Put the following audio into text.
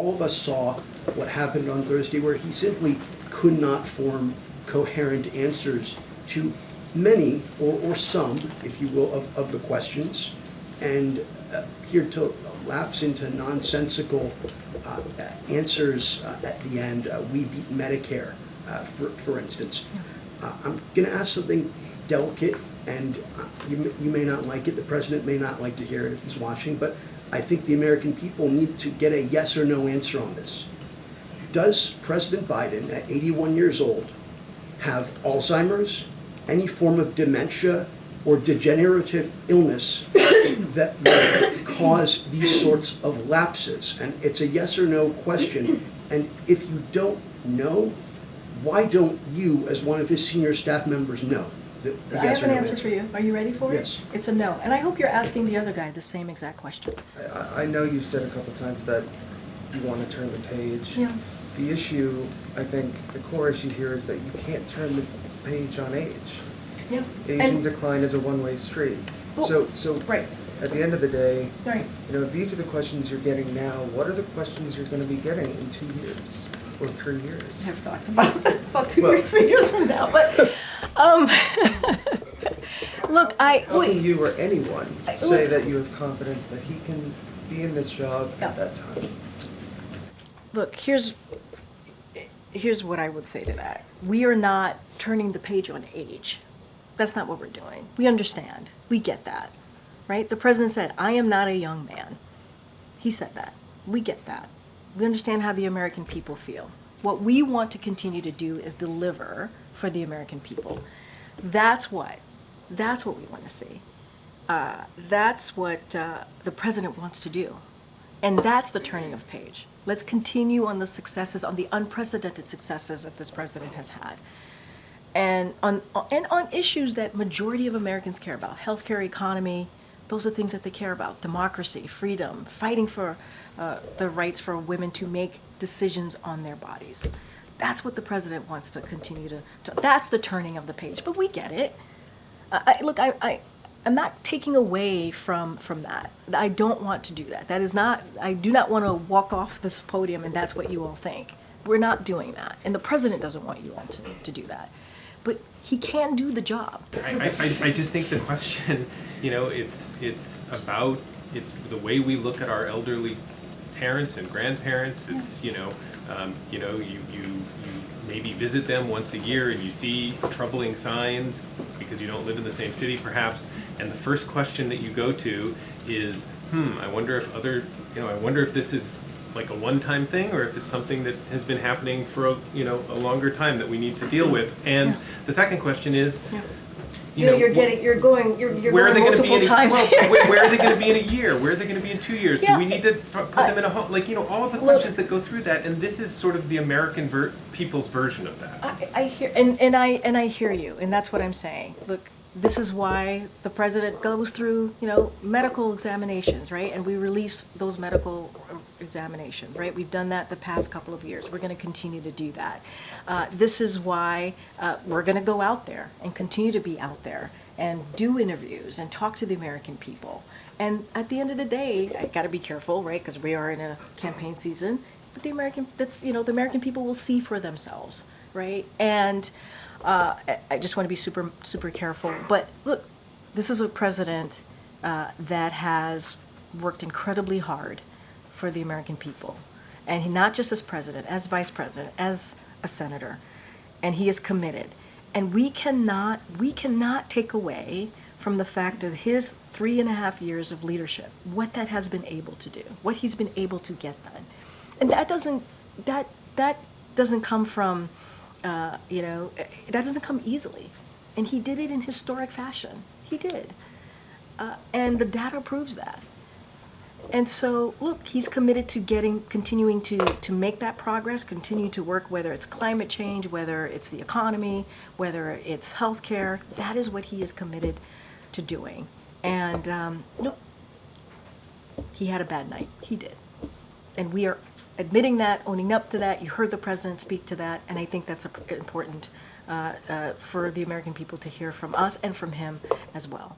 all of us saw what happened on Thursday, where he simply could not form coherent answers to many, or some, if you will, of the questions, and appeared to lapse into nonsensical answers at the end. We beat Medicare, for instance. I'm going to ask something delicate, and you may not like it. The president may not like to hear it if he's watching, but I think the American people need to get a yes or no answer on this. Does President Biden, at 81 years old, have Alzheimer's, any form of dementia, or degenerative illness that would cause these sorts of lapses? And it's a yes or no question. And if you don't know, why don't you, as one of his senior staff members, know? I have an answer for you. Are you ready for it? Yes. It's a no. And I hope you're asking the other guy the same exact question. I know you've said a couple times that you want to turn the page. Yeah. The issue, I think, the core issue here is that you can't turn the page on age. Yeah. Aging decline is a one-way street. Well, So right. at the end of the day, Right. if these are the questions you're getting now, what are the questions you're going to be getting in 2 years or 3 years? I have thoughts about 2 or 3 years from now, but look, How can you or anyone say that you have confidence that he can be in this job at that time? Look, here's what I would say to that. We are not turning the page on age. That's not what we're doing. We understand. We get that, right? The president said, I am not a young man. He said that. We get that. We understand how the American people feel. What we want to continue to do is deliver for the American people. That's what we want to see. That's what the president wants to do. And that's the turning of page. Let's continue on the successes, on the unprecedented successes that this president has had. And on issues that majority of Americans care about, healthcare, economy, those are things that they care about. Democracy, freedom, fighting for the rights for women to make decisions on their bodies. That's what the president wants to continue to that's the turning of the page. But we get it. I'm not taking away from that. I don't want to do that. That is not, I do not want to walk off this podium and that's what you all think. We're not doing that. And the president doesn't want you all to do that. But he can do the job. I just think the question, it's the way we look at our elderly parents and grandparents. It's, you maybe visit them once a year and you see troubling signs because you don't live in the same city perhaps, and the first question that you go to is, I wonder if this is like a one-time thing or if it's something that has been happening for a longer time that we need to deal with. And the second question is, you're going multiple times here. Where are they going to be in a year? Where are they going to be in 2 years? Do we need to put them in a home? All of the questions that go through that, and this is sort of the American people's version of that. I hear, and I hear you, and that's what I'm saying. Look, this is why the president goes through, medical examinations, right? And we release those medical examinations, right? We've done that the past couple of years. We're going to continue to do that. This is why we're going to go out there and continue to be out there and do interviews and talk to the American people. And at the end of the day, I got to be careful, right? Because we are in a campaign season. But the American people will see for themselves, right? And I just want to be super, super careful. But look, this is a president that has worked incredibly hard for the American people. And he, not just as president, as vice president, as a senator. And he is committed. And we cannot take away from the fact of his 3.5 years of leadership, what that has been able to do, what he's been able to get done. And that doesn't come from, that doesn't come easily. And he did it in historic fashion. He did. And the data proves that. And so, look, he's committed to continuing to make that progress, continue to work, whether it's climate change, whether it's the economy, whether it's healthcare. That is what he is committed to doing. And, he had a bad night. He did. And we are admitting that, owning up to that. You heard the president speak to that, and I think that's important for the American people to hear from us and from him as well.